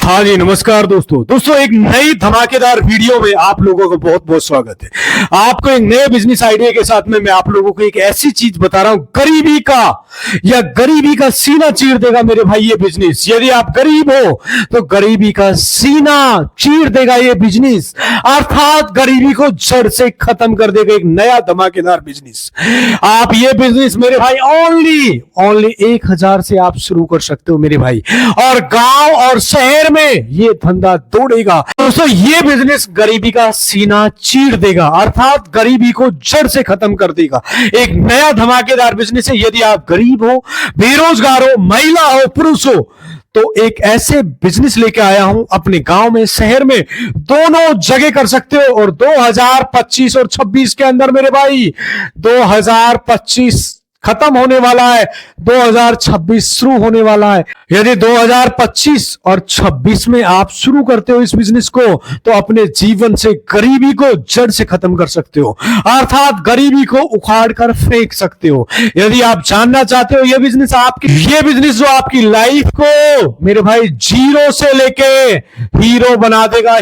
हाँ जी, नमस्कार दोस्तों एक नई धमाकेदार वीडियो में आप लोगों का बहुत बहुत स्वागत है। आपको एक नए बिजनेस आइडिया के साथ में मैं आप लोगों को एक ऐसी चीज बता रहा हूं, गरीबी का सीना चीर देगा मेरे भाई ये बिजनेस। यदि आप गरीब हो तो गरीबी का सीना चीर देगा ये बिजनेस, अर्थात गरीबी को जड़ से खत्म कर देगा एक नया धमाकेदार बिजनेस। आप ये बिजनेस मेरे भाई ओनली 1000 से आप शुरू कर सकते हो मेरे भाई, और गांव और शहर में ये धंधा दौड़ेगा। दोस्तों ये बिजनेस गरीबी का सीना चीर देगा, अर्थात गरीबी को जड़ से खत्म कर देगा। एक नया धमाकेदार बिजनेस है। यदि आप गरीब हो, बेरोजगार हो, महिला हो, पुरुष हो, तो एक ऐसे बिजनेस लेके आया हूं। अपने गांव में, शहर में, दोनों जगह कर सकते हो। और 2025 और 26 के अंदर मेरे भाई 2025 खत्म होने वाला है, 2026 शुरू होने वाला है। यदि 2025 और 26 में आप शुरू करते हो इस बिजनेस को, तो अपने जीवन से गरीबी को जड़ से खत्म कर सकते हो, अर्थात गरीबी को उखाड़ कर फेंक सकते हो। यदि आप जानना चाहते हो ये बिजनेस जो आपकी लाइफ को मेरे भाई जीरो से लेके हीरो बना देगा,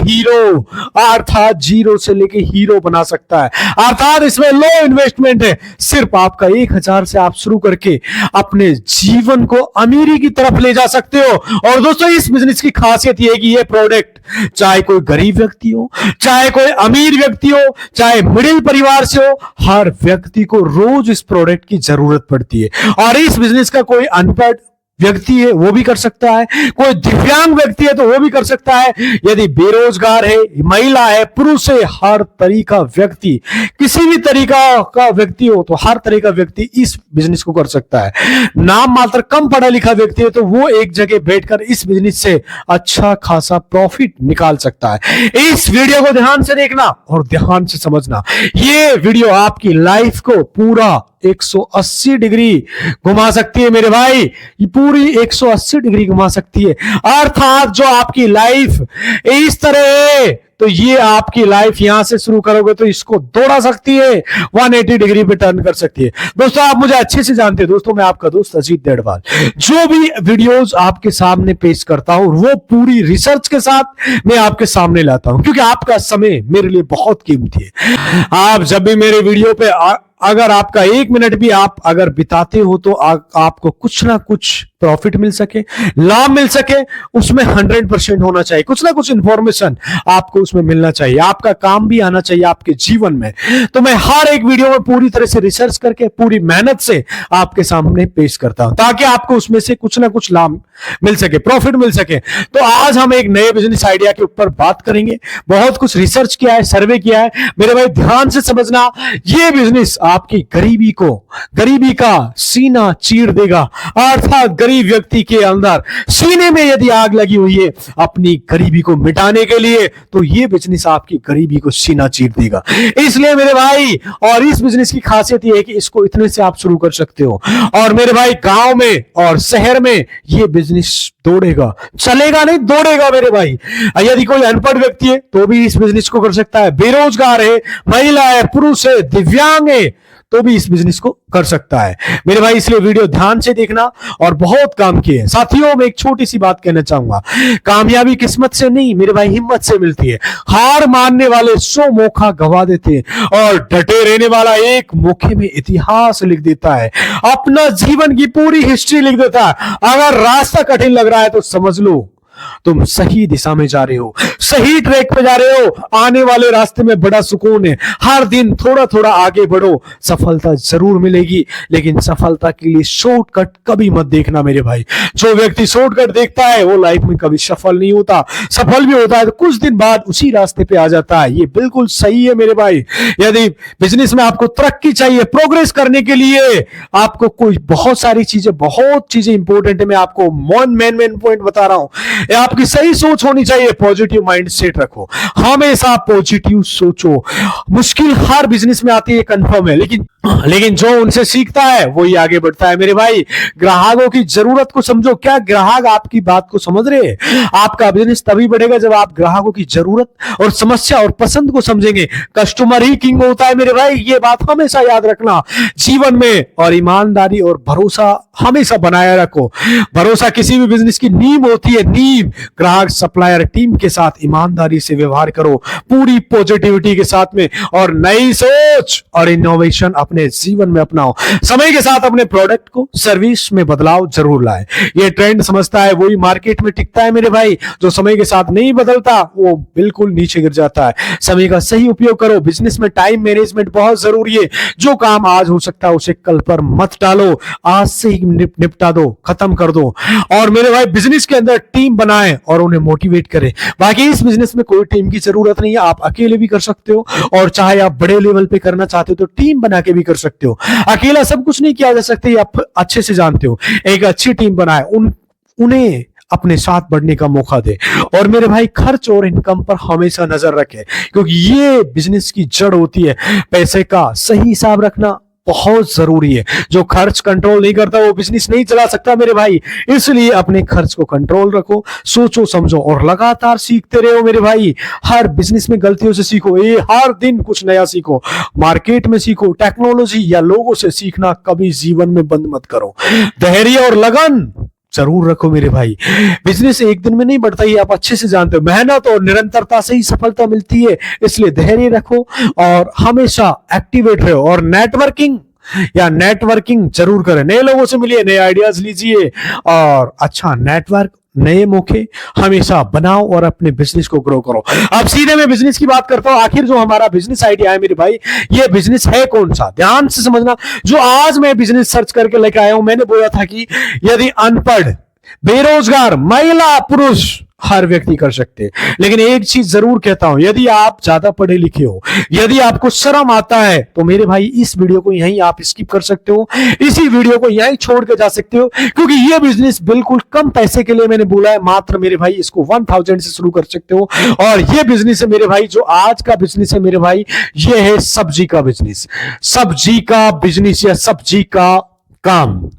अर्थात जीरो से लेके हीरो बना सकता है। अर्थात इसमें लो इन्वेस्टमेंट है, सिर्फ आपका 1000 से आप शुरू करके अपने जीवन को अमीरी की तरफ ले जा सकते हो। और दोस्तों इस बिजनेस की खासियत यह है कि यह प्रोडक्ट चाहे कोई गरीब व्यक्ति हो, चाहे कोई अमीर व्यक्ति हो, चाहे मिडिल परिवार से हो, हर व्यक्ति को रोज इस प्रोडक्ट की जरूरत पड़ती है। और इस बिजनेस का कोई अनपढ़ व्यक्ति है वो भी कर सकता है, कोई दिव्यांग व्यक्ति है तो वो भी कर सकता है, यदि बेरोजगार है, महिला है, पुरुष है, हर तरीका व्यक्ति, किसी भी तरीका का व्यक्ति हो तो हर तरह का व्यक्ति इस बिजनेस को कर सकता है। नाम मात्र कम पढ़ा लिखा व्यक्ति है तो वो एक जगह बैठकर इस बिजनेस से अच्छा खासा प्रॉफिट निकाल सकता है। इस वीडियो को ध्यान से देखना और ध्यान से समझना। ये वीडियो आपकी लाइफ को पूरा 180 डिग्री घुमा सकती है मेरे भाई, ये पूरी 180 डिग्री घुमा सकती है। अर्थात जो आपकी लाइफ इस तरह है तो ये आपकी लाइफ यहां से शुरू करोगे तो इसको दौड़ा सकती है, 180 डिग्री पे टर्न कर सकती है। दोस्तों आप मुझे अच्छे से जानते हैं, दोस्तों मैं आपका दोस्त अजीत देड़वाल। जो भी वीडियोस आपके सामने पेश करता हूं वो पूरी रिसर्च के साथ मैं आपके सामने लाता हूं, क्योंकि आपका समय मेरे लिए बहुत कीमती है। आप जब भी मेरे वीडियो पे अगर आपका 1 मिनट भी आप अगर बिताते हो तो आपको कुछ ना कुछ प्रॉफिट मिल सके, लाभ मिल सके, उसमें 100% होना चाहिए। कुछ ना कुछ इंफॉर्मेशन आपको उसमें मिलना चाहिए, आपका काम भी आना चाहिए आपके जीवन में। तो मैं हर एक वीडियो में पूरी तरह से रिसर्च करके पूरी मेहनत से आपके सामने पेश करता हूं, ताकि आपको उसमें से कुछ ना कुछ लाभ मिल सके, प्रॉफिट मिल सके। तो आज हम एक नए बिजनेस आइडिया के ऊपर बात करेंगे। बहुत कुछ रिसर्च किया है, सर्वे किया है मेरे भाई, ध्यान से समझना। ये बिजनेस आपकी गरीबी का सीना चीर देगा, अर्थात गरीब व्यक्ति के अंदर सीने में यदि आग लगी हुई है अपनी गरीबी को मिटाने के लिए, तो ये बिजनेस आपकी गरीबी को सीना चीर देगा। इसलिए मेरे भाई, और इस बिजनेस की खासियत ये है कि इसको इतने से आप शुरू कर सकते हो। और मेरे भाई गांव में और शहर में ये बिजनेस दौड़ेगा, चलेगा नहीं, दौड़ेगा मेरे भाई। यदि कोई अनपढ़ व्यक्ति है तो भी इस बिजनेस को कर सकता है, बेरोजगार है, महिला है, पुरुष है, दिव्यांग है, तो भी इस बिजनेस को कर सकता है मेरे भाई। इसलिए वीडियो ध्यान से देखना और बहुत काम किए। साथियों मैं एक छोटी सी बात कहना चाहूंगा, कामयाबी किस्मत से नहीं मेरे भाई हिम्मत से मिलती है। हार मानने वाले 100 मौका गवा देते हैं और डटे रहने वाला एक मौके में इतिहास लिख देता है, अपना जीवन की पूरी हिस्ट्री लिख देता है। अगर रास्ता कठिन लग रहा है तो समझ लो तुम सही दिशा में जा रहे हो, सही ट्रैक पे जा रहे हो। आने वाले रास्ते में बड़ा सुकून है, हर दिन थोड़ा थोड़ा आगे बढ़ो, सफलता जरूर मिलेगी। लेकिन सफलता के लिए शॉर्टकट कभी मत देखना मेरे भाई। जो व्यक्ति शॉर्टकट देखता है वो लाइफ में कभी सफल नहीं होता, सफल भी होता है तो कुछ दिन बाद उसी रास्ते पे आ जाता है। ये बिल्कुल सही है मेरे भाई। यदि बिजनेस में आपको तरक्की चाहिए, प्रोग्रेस करने के लिए आपको कोई बहुत चीजें इंपॉर्टेंट है। मैं आपको मेन पॉइंट बता रहा हूं। आपकी सही सोच होनी चाहिए, पॉजिटिव माइंड सेट रखो, हमेशा पॉजिटिव सोचो। मुश्किल हर बिजनेस में आती है, कंफर्म है, लेकिन जो उनसे सीखता है वही आगे बढ़ता है मेरे भाई। ग्राहकों की जरूरत को समझो। क्या ग्राहक आपकी बात को समझ रहे हैं? आपका बिजनेस तभी बढ़ेगा जब आप ग्राहकों की जरूरत और समस्या और पसंद को समझेंगे। कस्टमर ही किंग होता है मेरे भाई, ये बात हमेशा याद रखना जीवन में। और ईमानदारी और भरोसा हमेशा बनाए रखो। भरोसा किसी भी बिजनेस की नींव होती है, नींव। ग्राहक, सप्लायर, टीम के साथ ईमानदारी से व्यवहार करो, पूरी पॉजिटिविटी के साथ में, और नई सोच और इनोवेशन अपने जीवन में अपनाओ। समय के साथ अपने प्रोडक्ट को, सर्विस में बदलाव जरूर लाए। ये ट्रेंड समझता है वही मार्केट में टिकता है मेरे भाई। जो समय के साथ नहीं बदलता वो बिल्कुल नीचे गिर जाता है। समय का सही उपयोग करो। बिजनेस में टाइम मैनेजमेंट बहुत जरूरी है। जो काम आज हो सकता है उसे कल पर मत टालो, आज से ही निपटा दो, खत्म कर दो। और मेरे भाई, बिजनेस के अंदर टीम बनाएं और उन्हें मोटिवेट करें। बाकी इस बिजनेस में कोई टीम की जरूरत नहीं है, आप अकेले भी कर सकते हो, और चाहे आप बड़े लेवल पे करना चाहते हो तो टीम बना के भी कर सकते हो। अकेला सब कुछ नहीं किया जा सकता, ये आप अच्छे से जानते हो। एक अच्छी टीम बनाए, उन्हें अपने साथ बढ़ने का मौका दे। और मेरे भाई, खर्च और इनकम पर हमेशा नजर रखें, क्योंकि ये बिजनेस की जड़ होती है। पैसे का सही हिसाब रखना बहुत जरूरी है। जो खर्च कंट्रोल नहीं करता वो बिजनेस नहीं चला सकता मेरे भाई। इसलिए अपने खर्च को कंट्रोल रखो, सोचो समझो और लगातार सीखते रहो मेरे भाई। हर बिजनेस में गलतियों से सीखो, ये हर दिन कुछ नया सीखो। मार्केट में सीखो, टेक्नोलॉजी या लोगों से सीखना कभी जीवन में बंद मत करो। धैर्य और लगन जरूर रखो मेरे भाई। बिजनेस एक दिन में नहीं बढ़ता, ये आप अच्छे से जानते हो। मेहनत और निरंतरता से ही सफलता मिलती है, इसलिए धैर्य रखो और हमेशा एक्टिवेट रहो। और नेटवर्किंग जरूर करें, नए लोगों से मिलिए, नए आइडियाज लीजिए, और अच्छा नेटवर्क, नए मौके हमेशा बनाओ और अपने बिजनेस को ग्रो करो। अब सीधे मैं बिजनेस की बात करता हूं। आखिर जो हमारा बिजनेस आइडिया है मेरे भाई, ये बिजनेस है कौन सा, ध्यान से समझना। जो आज मैं बिजनेस सर्च करके लेके आया हूं, मैंने बोला था कि यदि अनपढ़, बेरोजगार, महिला, पुरुष, हर व्यक्ति कर सकते हैं। लेकिन एक चीज जरूर कहता हूं, यदि आप ज्यादा पढ़े लिखे हो, यदि आपको शर्म आता है, तो मेरे भाई इस वीडियो को यहीं आप स्किप कर सकते हो, इसी वीडियो को यहीं छोड़ के जा सकते हो, क्योंकि ये बिजनेस बिल्कुल कम पैसे के लिए मैंने बोला है। मात्र मेरे भाई इसको 1000 से शुरू कर सकते हो। और ये बिजनेस है मेरे भाई, जो आज का बिजनेस है मेरे भाई, ये है सब्जी का बिजनेस। सब्जी का बिजनेस या सब्जी का काम,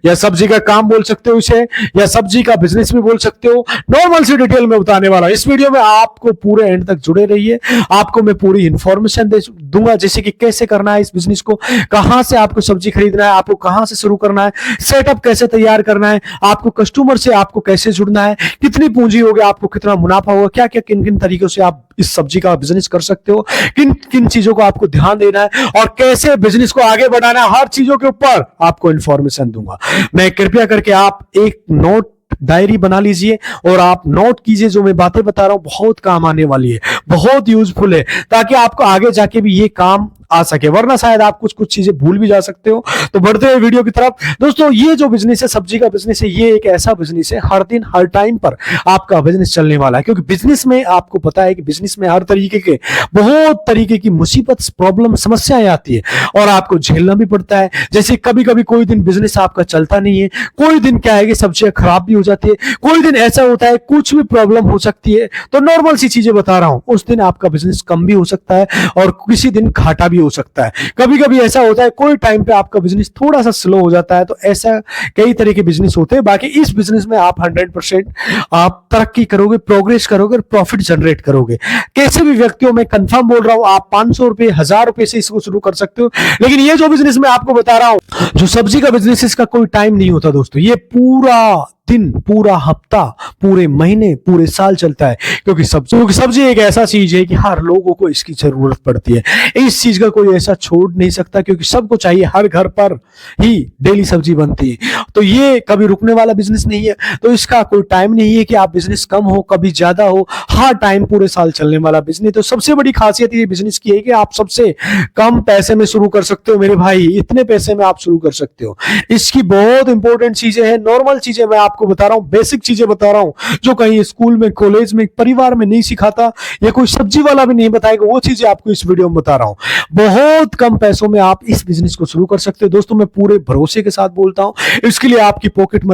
या सब्जी का काम बोल सकते हो इसे, या सब्जी का बिजनेस भी बोल सकते हो। नॉर्मल सी डिटेल में बताने वाला इस वीडियो में, आपको पूरे एंड तक जुड़े रहिए। आपको मैं पूरी इंफॉर्मेशन दूंगा, जैसे कि कैसे करना है इस बिजनेस को, कहां से आपको सब्जी खरीदना है, आपको कहां से शुरू करना है, सेटअप कैसे तैयार करना है, आपको कस्टमर से आपको कैसे जुड़ना है, कितनी पूंजी होगी, आपको कितना मुनाफा होगा, क्या क्या किन किन तरीकों से आप इस सब्जी का बिजनेस कर सकते हो, किन किन चीजों को आपको ध्यान देना है, और कैसे बिजनेस को आगे बढ़ाना है, हर चीजों के ऊपर आपको इंफॉर्मेशन दूंगा मैं। कृपया करके आप एक नोट डायरी बना लीजिए और आप नोट कीजिए। जो मैं बातें बता रहा हूं बहुत काम आने वाली है, बहुत यूजफुल है, ताकि आपको आगे जाके भी ये काम आ सके, वरना शायद आप कुछ कुछ चीजें भूल भी जा सकते हो। तो बढ़ते हुए वीडियो की तरफ, दोस्तों, ये जो बिजनेस है, सब्जी का बिजनेस है, ये एक ऐसा बिजनेस है, हर दिन हर टाइम पर आपका बिजनेस चलने वाला है। क्योंकि बिजनेस में आपको पता है कि बिजनेस में हर तरीके के, बहुत तरीके की मुसीबत, प्रॉब्लम, समस्याएं आती है और आपको झेलना भी पड़ता है। जैसे कभी कभी कोई दिन बिजनेस आपका चलता नहीं है, कोई दिन क्या है कि सब्जियां खराब भी हो जाती है, कोई दिन ऐसा होता है कुछ भी प्रॉब्लम हो सकती है। तो नॉर्मल सी चीजें बता रहा हूं, उस दिन आपका बिजनेस कम भी हो सकता है और किसी दिन घाटा भी हो सकता है। कभी कभी ऐसा होता है कोई टाइम पे आपका बिजनेस थोड़ा सा स्लो हो जाता है। तो ऐसा कई तरह के बिजनेस होते हैं। बाकी इस बिजनेस में आप 100% आप तरक्की करोगे, प्रोग्रेस करोगे और प्रॉफिट जनरेट करोगे। कैसे भी व्यक्तियों में कंफर्म बोल रहा हूं, आप 500 रुपए, 1000 रुपए से इसको शुरू कर सकते हो। लेकिन ये जो बिजनेस मैं आपको बता रहा हूं, जो सब्जी का बिजनेस, इसका कोई टाइम नहीं होता दोस्तों। ये पूरा दिन, पूरा हफ्ता, पूरे महीने, पूरे साल चलता है। क्योंकि सब्जी एक ऐसा चीज है कि हर लोगों को इसकी जरूरत पड़ती है। इस चीज का कोई ऐसा छोड़ नहीं सकता, क्योंकि सबको चाहिए। हर घर पर ही डेली सब्जी बनती है। तो ये कभी रुकने वाला बिजनेस नहीं है। तो इसका कोई टाइम नहीं है कि आप बिजनेस कम हो, कभी ज्यादा हो, हर टाइम पूरे साल चलने वाला बिजनेस। तो सबसे बड़ी खासियत ये बिजनेस की है कि आप सबसे कम पैसे में शुरू कर सकते हो मेरे भाई। इतने पैसे में आप शुरू कर सकते हो। इसकी बहुत इंपॉर्टेंट चीजें हैं, नॉर्मल चीजें मैं आपको बता रहा हूं, बेसिक चीजें बता रहा हूं, जो कहीं स्कूल में, कॉलेज में, परिवार में नहीं सिखाता, या कोई सब्जी वाला भी नहीं बताएगा। वो चीजें आपको इस वीडियो में बता रहा हूं। बहुत कम पैसों में आप इस बिजनेस को शुरू कर सकते हो दोस्तों। मैं पूरे भरोसे के साथ बोलता हूं। इसके लिए आपकी पॉकेट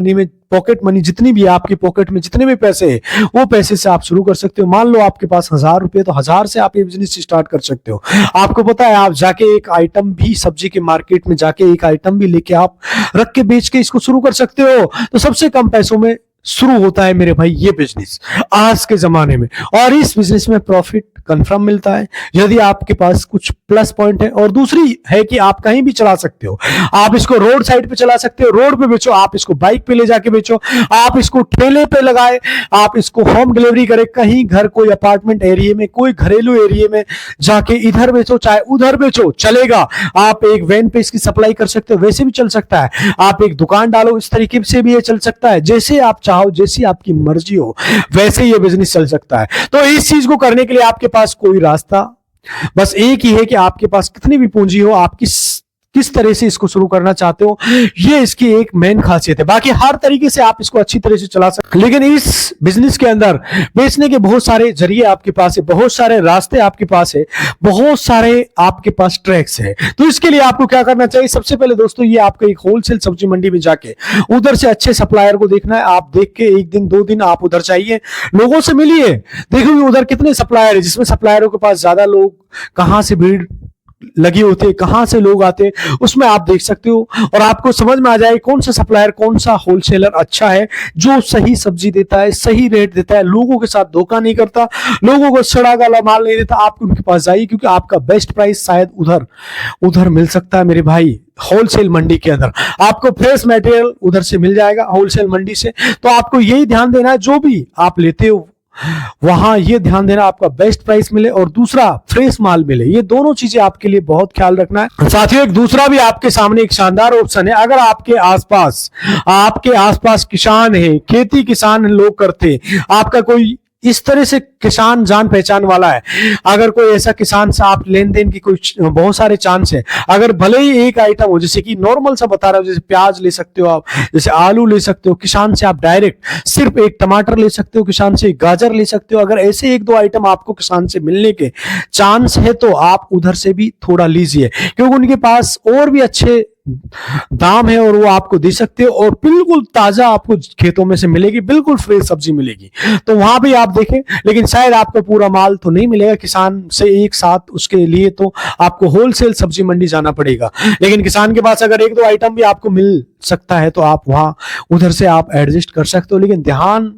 मनी जितनी भी आपकी पॉकेट में जितने भी पैसे हैं, वो पैसे से आप शुरू कर सकते हो। मान लो आपके पास 1000 रुपए, तो 1000 से आप ये बिजनेस स्टार्ट कर सकते हो। आपको पता है, आप जाके एक आइटम भी, सब्जी के मार्केट में जाके एक आइटम भी लेके आप रख के बेच के इसको शुरू कर सकते हो। तो सबसे कम पैसों में शुरू होता है मेरे भाई ये बिजनेस आज के जमाने में। और इस बिजनेस में प्रॉफिट कंफर्म मिलता है यदि आपके पास कुछ प्लस पॉइंट है। और दूसरी है कि आप कहीं भी चला सकते हो, आप इसको रोड साइड पे चला सकते हो, रोड पे बेचो, आप इसको बाइक पे ले जाके बेचो, आप इसको ठेले पे लगाए, आप इसको होम डिलीवरी करें, कहीं घर कोई अपार्टमेंट एरिया में, कोई घरेलू एरिया में जाके इधर बेचो चाहे उधर बेचो, चलेगा। आप एक वैन पे इसकी सप्लाई कर सकते हो, वैसे भी चल सकता है। आप एक दुकान डालो, इस तरीके से भी ये चल सकता है। जैसे आप चाहो, जैसी आपकी मर्जी हो, वैसे ये बिजनेस चल सकता है। तो इस चीज को करने के लिए आपके पास कोई रास्ता बस एक ही है कि आपके पास कितनी भी पूंजी हो, आप किस तरह से इसको शुरू करना चाहते हो, ये इसकी एक मेन खासियत है। बाकी हर तरीके से आप इसको अच्छी तरह से चला सकते, लेकिन इस बिजनेस के अंदर बेचने के बहुत सारे जरिए आपके पास है, बहुत सारे रास्ते आपके पास है, बहुत सारे आपके पास ट्रैक्स है। तो इसके लिए आपको क्या करना चाहिए? सबसे पहले दोस्तों, ये आपको एक होलसेल सब्जी मंडी में जाके उधर से अच्छे सप्लायर को देखना है। आप देख के 1 दिन 2 दिन आप उधर जाइए, लोगों से मिलिए, देखोगे उधर कितने सप्लायर है, जिसमें सप्लायरों के पास ज्यादा लोग, कहां से भीड़ लगी होती है, कहां से लोग आते हैं, उसमें आप देख सकते हो। और आपको समझ में आ जाए कौन सा सप्लायर, कौन सा होलसेलर अच्छा है, जो सही सब्जी देता है, सही रेट देता है, लोगों के साथ धोखा नहीं करता, लोगों को सड़ा गला माल नहीं देता। आप उनके पास जाइए, क्योंकि आपका बेस्ट प्राइस शायद उधर मिल सकता है मेरे भाई। होलसेल मंडी के अंदर आपको फ्रेश मटेरियल उधर से मिल जाएगा, होलसेल मंडी से। तो आपको यही ध्यान देना है, जो भी आप लेते हो वहां ये ध्यान देना आपका बेस्ट प्राइस मिले और दूसरा फ्रेश माल मिले। ये दोनों चीजें आपके लिए बहुत ख्याल रखना है। साथियों, एक दूसरा भी आपके सामने एक शानदार ऑप्शन है। अगर आपके आसपास किसान है, खेती किसान लोग करते, आपका कोई इस तरह से किसान जान पहचान वाला है, अगर कोई ऐसा किसान से आप लेन देन की कोई बहुत सारे चांस है, अगर भले ही एक आइटम हो, जैसे कि नॉर्मल सा बता रहा हूं, जैसे प्याज ले सकते हो आप, जैसे आलू ले सकते हो किसान से, आप डायरेक्ट सिर्फ एक टमाटर ले सकते हो किसान से, गाजर ले सकते हो। अगर ऐसे 1-2 आइटम आपको किसान से मिलने के चांस है तो आप उधर से भी थोड़ा लीजिए, क्योंकि उनके पास और भी अच्छे दाम है और वो आपको दे सकते हो, और बिल्कुल ताजा आपको खेतों में से मिलेगी, बिल्कुल फ्रेश सब्जी मिलेगी। तो वहां भी आप देखें, लेकिन शायद आपको पूरा माल तो नहीं मिलेगा किसान से एक साथ, उसके लिए तो आपको होलसेल सब्जी मंडी जाना पड़ेगा। लेकिन किसान के पास अगर 1-2 आइटम भी आपको मिल सकता है तो आप वहां उधर से आप एडजस्ट कर सकते हो। लेकिन ध्यान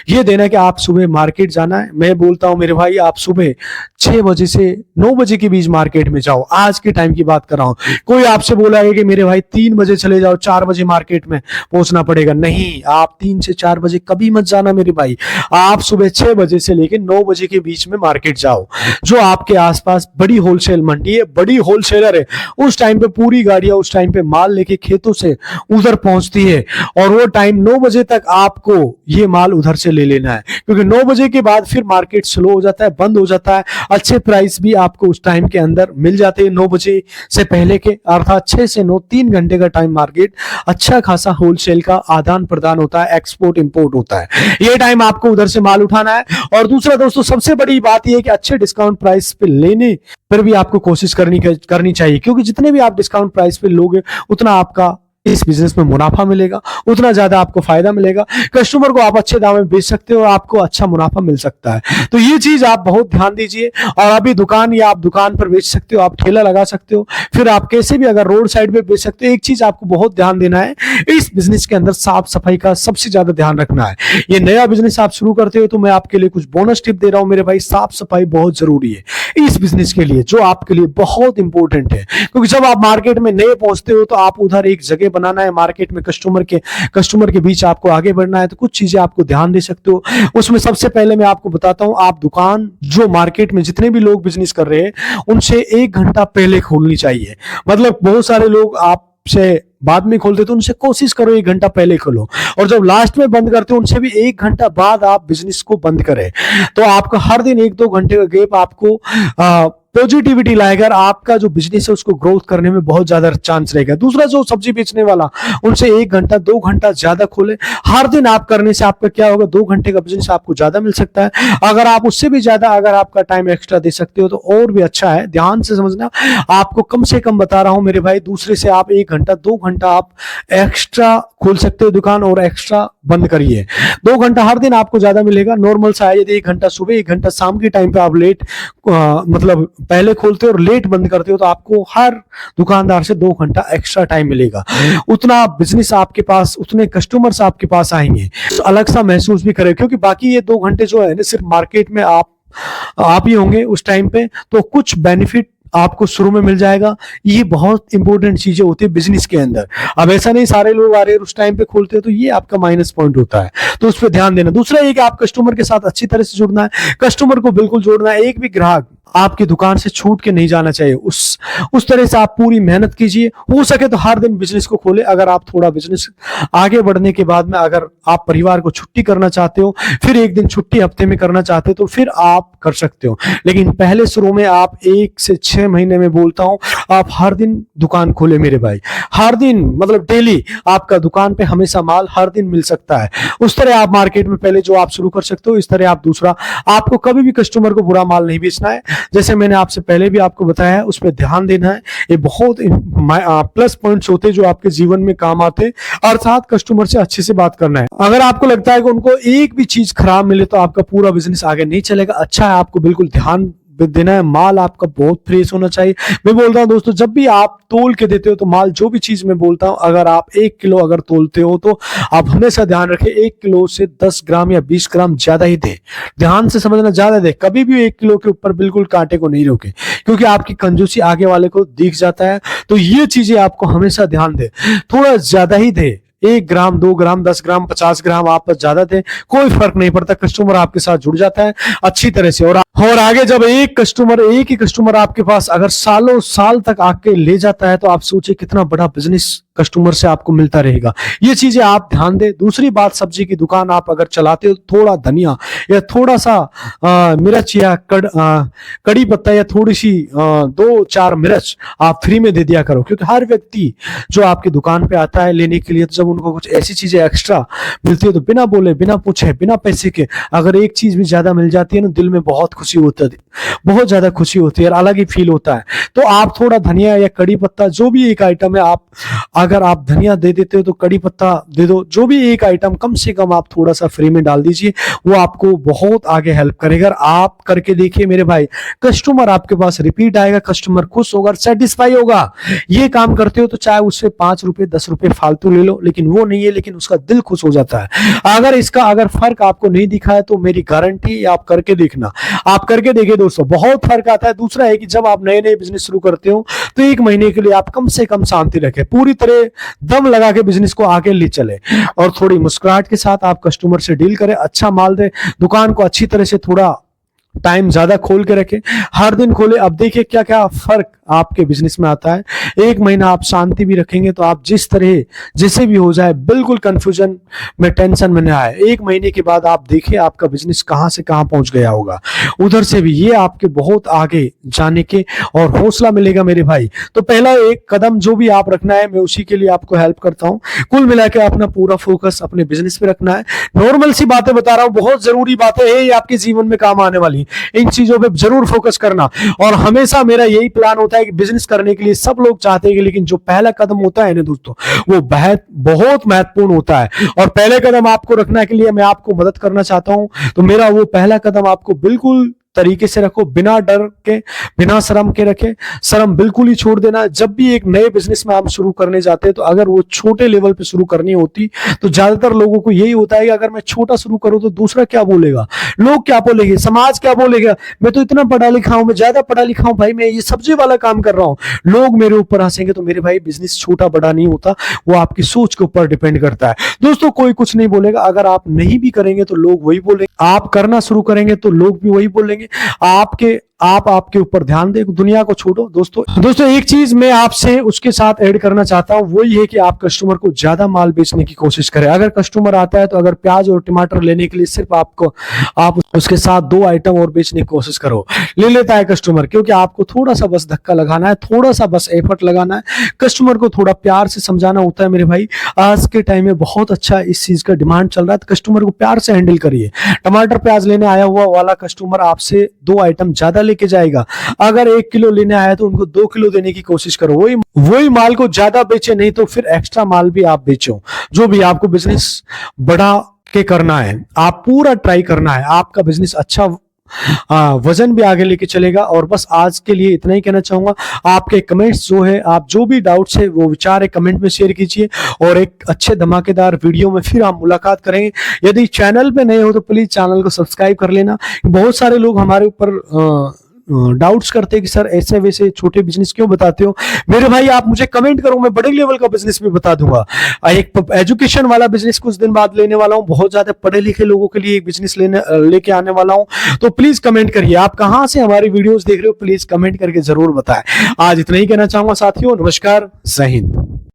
ये देना कि आप सुबह मार्केट जाना है। मैं बोलता हूं मेरे भाई, आप सुबह 6 बजे से 9 बजे के बीच मार्केट में जाओ। आज के टाइम की बात कर रहा हूं। कोई आपसे बोला है कि मेरे भाई 3 बजे चले जाओ, 4 बजे मार्केट में पहुंचना पड़ेगा, नहीं, आप 3 से 4 बजे कभी मत जाना मेरे भाई। आप सुबह 6 बजे से लेकर 9 बजे के बीच में मार्केट जाओ। जो आपके आसपास बड़ी होलसेल मंडी है, बड़ी होलसेलर है, उस टाइम पे पूरी गाड़ियां उस टाइम पे माल लेके खेतों से उधर पहुंचती है, और वो टाइम 9 बजे तक आपको ये माल उधर से ले लेना है, क्योंकि 9 बजे के बाद फिर मार्केट स्लो हो जाता है, बंद हो जाता है। अच्छे प्राइस भी आपको उस टाइम के अंदर मिल जाते हैं 9 बजे से पहले के, अर्थात 6 से 9 3 घंटे का टाइम मार्केट अच्छा खासा होलसेल का आदान प्रदान होता है, एक्सपोर्ट इंपोर्ट होता है। ये टाइम आपको उधर से माल उठाना है। और दूसरा दोस्तों, सबसे बड़ी बात यह है कि अच्छे डिस्काउंट प्राइस पे लेने पर भी आपको कोशिश करनी चाहिए, क्योंकि जितने भी आप डिस्काउंट प्राइस पे लोगे उतना आपका इस बिजनेस में मुनाफा मिलेगा, उतना ज्यादा आपको फायदा मिलेगा। कस्टमर को आप अच्छे दाम में बेच सकते हो, आपको अच्छा मुनाफा मिल सकता है। तो ये चीज आप बहुत ध्यान दीजिए। और अभी दुकान, या आप दुकान पर बेच सकते हो, आप ठेला लगा सकते हो, फिर आप कैसे भी अगर रोड साइड पे बेच सकते हो। एक चीज आपको बहुत ध्यान देना है, इस बिजनेस के अंदर साफ सफाई का सबसे ज्यादा ध्यान रखना है। ये नया बिजनेस आप शुरू करते हो तो मैं आपके लिए कुछ बोनस टिप दे रहा हूं मेरे भाई। साफ सफाई बहुत जरूरी है इस बिजनेस के लिए, जो आपके लिए बहुत इंपॉर्टेंट है, क्योंकि जब आप मार्केट में नए पहुंचते हो तो आप उधर एक जगह बनाना है, मार्केट में कस्टमर के बीच आपको आगे बढ़ना है, तो कुछ चीजें आपको ध्यान दे सकते हो। उसमें सबसे पहले मैं आपको बताता हूं, आप दुकान जो मार्केट में जितने भी लोग बिजनेस कर रहे हैं उनसे 1 घंटा पहले खोलनी चाहिए। मतलब बहुत सारे लोग आपसे बाद में खोलते, तो उनसे कोशिश करो 1 घंटा पहले खोलो, और जब लास्ट में बंद करते हो उनसे भी 1 घंटा बाद आप बिजनेस को बंद करें। तो आपका हर दिन 1-2 घंटे का गैप आपको पॉजिटिविटी लाएगा, आपका जो बिजनेस है उसको ग्रोथ करने में बहुत ज्यादा चांस रहेगा। दूसरा, जो सब्जी बेचने वाला, उनसे 1 घंटा 2 घंटा ज्यादा खोले। हर दिन आप करने से आपका क्या होगा, 2 घंटे का बिजनेस आपको ज्यादा मिल सकता है। अगर आप उससे भी ज्यादा अगर आपका टाइम एक्स्ट्रा दे सकते हो तो और भी अच्छा है। ध्यान से समझना, आपको कम से कम बता रहा हूं मेरे भाई, दूसरे से आप 1 घंटा 2 घंटा आप एक्स्ट्रा खोल सकते हो दुकान, और एक्स्ट्रा बंद करिए। 2 घंटा हर दिन आपको ज्यादा मिलेगा। नॉर्मल सा है, यदि 1 घंटा सुबह 1 घंटा शाम के टाइम पे आप लेट मतलब पहले खोलते हो और लेट बंद करते हो तो आपको हर दुकानदार से 2 घंटा एक्स्ट्रा टाइम मिलेगा। उतना बिजनेस आपके पास, उतने कस्टमर्स आपके पास आएंगे तो अलग सा महसूस भी करें, क्योंकि बाकी ये 2 घंटे जो है ना सिर्फ मार्केट में आप ही होंगे उस टाइम पे, तो कुछ बेनिफिट आपको शुरू में मिल जाएगा। ये बहुत इंपॉर्टेंट चीजें होती है बिजनेस के अंदर। अब ऐसा नहीं सारे लोग आ रहे हैं उस टाइम पे खोलते हैं, तो ये आपका माइनस पॉइंट होता है, तो उस पर ध्यान देना। दूसरा ये कि आप कस्टमर के साथ अच्छी तरह से जुड़ना है, कस्टमर को बिल्कुल जोड़ना है। एक भी ग्राहक आपकी दुकान से छूट के नहीं जाना चाहिए। उस तरह से आप पूरी मेहनत कीजिए। हो सके तो हर दिन बिजनेस को खोले। अगर आप थोड़ा बिजनेस आगे बढ़ने के बाद में अगर आप परिवार को छुट्टी करना चाहते हो, फिर एक दिन छुट्टी हफ्ते में करना चाहते हो, तो फिर आप कर सकते हो। लेकिन पहले शुरू में आप 1 से 6 महीने में बोलता हूं, आप हर दिन दुकान खोले मेरे भाई। हर दिन मतलब डेली आपका दुकान पे हमेशा माल हर दिन मिल सकता है। उस तरह आप मार्केट में पहले जो आप शुरू कर सकते हो, इस तरह आप दूसरा, आपको कभी भी कस्टमर को बुरा माल नहीं बेचना है। जैसे मैंने आपसे पहले भी आपको बताया है, उस पर ध्यान देना है। ये बहुत प्लस पॉइंट्स होते हैं जो आपके जीवन में काम आते हैं, अर्थात कस्टमर से अच्छे से बात करना है। अगर आपको लगता है कि उनको एक भी चीज खराब मिले तो आपका पूरा बिजनेस आगे नहीं चलेगा। अच्छा है, आपको बिल्कुल ध्यान देना है, माल आपका बहुत फ्रेश होना चाहिए। मैं बोलता हूं दोस्तों, जब भी आप तोल के देते हो तो माल, जो भी चीज मैं बोलता हूं, अगर आप 1 किलो अगर तोलते हो तो आप हमेशा ध्यान रखें 1 किलो से 10 ग्राम या 20 ग्राम ज्यादा ही दे। ध्यान से समझना, ज्यादा दे। कभी भी 1 किलो के ऊपर बिल्कुल कांटे को नहीं रोके, क्योंकि आपकी कंजूसी आगे वाले को दिख जाता है। तो ये चीजें आपको हमेशा ध्यान दे, थोड़ा ज्यादा ही दे। 1 ग्राम, 2 ग्राम, 10 ग्राम, 50 ग्राम आप ज्यादा दे, कोई फर्क नहीं पड़ता। कस्टमर आपके साथ जुड़ जाता है अच्छी तरह से। और आगे जब एक ही कस्टमर आपके पास अगर सालों साल तक आके ले जाता है, तो आप सोचिए कितना बड़ा बिजनेस कस्टमर से आपको मिलता रहेगा। ये चीजें आप ध्यान दें। दूसरी बात, सब्जी की दुकान आप अगर चलाते हो, थोड़ा धनिया या थोड़ा सा मिर्च या कड़ी पत्ता या थोड़ी सी 2-4 मिर्च आप फ्री में दे दिया करो, क्योंकि हर व्यक्ति जो आपकी दुकान पे आता है लेने के लिए, तो जब उनको कुछ ऐसी चीजें एक्स्ट्रा मिलती है तो बिना बोले, बिना पूछे, बिना पैसे के अगर एक चीज भी ज्यादा मिल जाती है ना, दिल में बहुत खुशी होती है, बहुत ज्यादा खुशी होती है और अलग ही फील होता है। तो आप थोड़ा धनिया या कड़ी पत्ता, जो भी एक आइटम है, आप अगर आप धनिया दे देते हो तो कड़ी पत्ता दे दो। जो भी एक आइटम कम से कम आप थोड़ा सा फ्री में डाल दीजिए, वो आपको बहुत आगे हेल्प करेगा। आप करके देखिए मेरे भाई, कस्टमर आपके पास रिपीट आएगा, कस्टमर खुश होगा, सेटिस्फाई होगा। ये काम करते हो तो चाहे उससे 5 रुपए 10 रुपए फालतू ले लो, लेकिन वो नहीं है, लेकिन उसका दिल खुश हो जाता है। अगर फर्क आपको नहीं दिखा है तो मेरी गारंटी, आप करके देखना। आप करके देखिए दोस्तों, बहुत फर्क आता है। दूसरा है कि जब आप नए नए बिजनेस शुरू करते हो तो 1 महीने के लिए आप कम से कम शांति रखें, पूरी तरह दम लगा के बिजनेस को आगे ले चले और थोड़ी मुस्कुराहट के साथ आप कस्टमर से डील करें, अच्छा माल दे, दुकान को अच्छी तरह से थोड़ा टाइम ज्यादा खोल के रखें, हर दिन खोले। अब देखिए क्या क्या फर्क आपके बिजनेस में आता है। 1 महीना आप शांति भी रखेंगे तो आप जिस तरह जैसे भी हो जाए, बिल्कुल कंफ्यूजन में, टेंशन में न आए। 1 महीने के बाद आप देखिए आपका बिजनेस कहां से कहां पहुंच गया होगा। उधर से भी ये आपके बहुत आगे जाने के और हौसला मिलेगा मेरे भाई। तो पहला एक कदम जो भी आप रखना है, मैं उसी के लिए आपको हेल्प करता हूं। कुल मिलाकर अपना पूरा फोकस अपने बिजनेस पे रखना है। नॉर्मल सी बातें बता रहा हूं, बहुत जरूरी बातें हैं, ये आपके जीवन में काम आने वाली। इन चीजों पे जरूर फोकस करना। और हमेशा मेरा यही प्लान होता है कि बिजनेस करने के लिए सब लोग चाहते हैं, लेकिन जो पहला कदम होता है ना दोस्तों, वो बहुत महत्वपूर्ण होता है। और पहले कदम आपको रखने के लिए मैं आपको मदद करना चाहता हूं। तो मेरा वो पहला कदम आपको बिल्कुल तरीके से रखो, बिना डर के, बिना शर्म के रखे। शर्म बिल्कुल ही छोड़ देना। जब भी एक नए बिजनेस में आप शुरू करने जाते हैं, तो अगर वो छोटे लेवल पे शुरू करनी होती तो ज्यादातर लोगों को यही होता है कि अगर मैं छोटा शुरू करूं तो दूसरा क्या बोलेगा, लोग क्या बोलेंगे, समाज क्या बोलेगा, मैं तो इतना पढ़ा लिखा हूं, मैं ज्यादा पढ़ा लिखा हूं भाई, मैं ये सब्जी वाला काम कर रहा हूं, लोग मेरे ऊपर हंसेंगे। तो मेरे भाई बिजनेस छोटा बड़ा नहीं होता, वो आपकी सोच के ऊपर डिपेंड करता है। दोस्तों कोई कुछ नहीं बोलेगा, अगर आप नहीं भी करेंगे तो लोग वही बोलेंगे, आप करना शुरू करेंगे तो लोग भी वही बोलेंगे। आपके ऊपर ध्यान दें, दुनिया को छोड़ो। दोस्तों एक चीज मैं आपसे उसके साथ ऐड करना चाहता हूं, वो ये है कि आप कस्टमर को ज्यादा माल बेचने की कोशिश करें। अगर कस्टमर आता है तो अगर प्याज और टमाटर लेने के लिए सिर्फ आप उसके साथ 2 आइटम और बेचने की कोशिश करो, ले लेता है कस्टमर, क्योंकि आपको थोड़ा सा बस धक्का लगाना है, थोड़ा सा बस एफर्ट लगाना है, कस्टमर को थोड़ा प्यार से समझाना होता है मेरे भाई। आज के टाइम में बहुत अच्छा इस चीज का डिमांड चल रहा है, तो कस्टमर को प्यार से हैंडल करिए। टमाटर प्याज लेने आया हुआ वाला कस्टमर आपसे 2 आइटम ज्यादा लेके जाएगा। अगर 1 किलो लेने आया तो उनको 2 किलो देने की कोशिश करो। वही माल को ज्यादा बेचे, नहीं तो फिर एक्स्ट्रा माल भी आप बेचो। जो भी आपको बिजनेस बढ़ा के करना है, आप पूरा ट्राई करना है। आपका बिजनेस अच्छा वजन भी आगे लेके चलेगा। और बस आज के लिए इतना ही कहना चाहूंगा। आपके कमेंट्स जो है, आप जो भी डाउट्स है वो विचार है कमेंट में शेयर कीजिए, और एक अच्छे धमाकेदार वीडियो में फिर हम मुलाकात करेंगे। यदि चैनल पे नए हो तो प्लीज चैनल को सब्सक्राइब कर लेना। बहुत सारे लोग हमारे ऊपर डाउट्स करते हैं कि सर ऐसे वैसे छोटे बिजनेस क्यों बताते हो। मेरे भाई आप मुझे कमेंट करो, मैं बड़े लेवल का बिजनेस भी बता दूंगा। एक एजुकेशन वाला बिजनेस कुछ दिन बाद लेने वाला हूं, बहुत ज्यादा पढ़े लिखे लोगों के लिए एक बिजनेस लेके आने वाला हूं। तो प्लीज कमेंट करिए, आप कहां से हमारी वीडियोस देख रहे हो, प्लीज कमेंट करके जरूर बताएं। आज इतना ही कहना चाहूंगा साथियों, नमस्कार, जय हिंद।